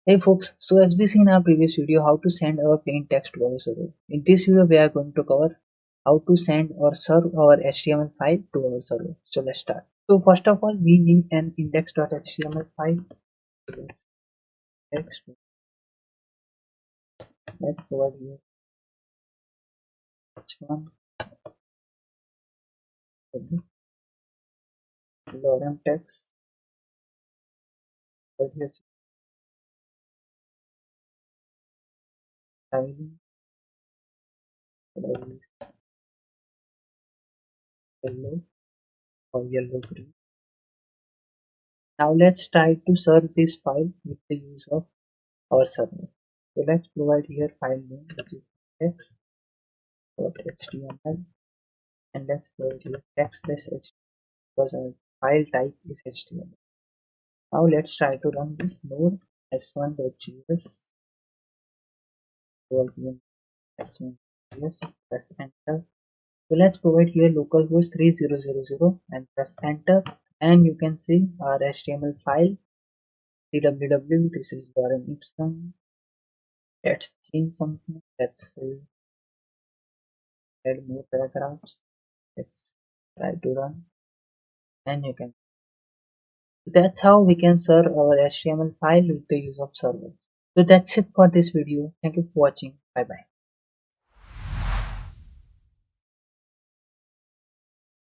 Hey folks, so as we seen in our previous video how to send our plain text to our server. In this video we are going to cover how to send or serve our HTML file to our server. So let's start. So first of all we need an index.html file. Let's provide here h1 lorem text styling yellow or yellow green. Now let's try to serve this file with the use of our server. So let's provide here file name which is text.html and let's provide here text-html because our file type is HTML. Now let's try to run this node s1.js. S1.js, press enter. So let's provide here localhost 3000 and press enter, and you can see our HTML file www. This is lorem ipsum. Let's change something. Let's add more paragraphs. Let's try to run, and you can. So that's how we can serve our HTML file with the use of servers. So that's it for this video. Thank you for watching. Bye bye.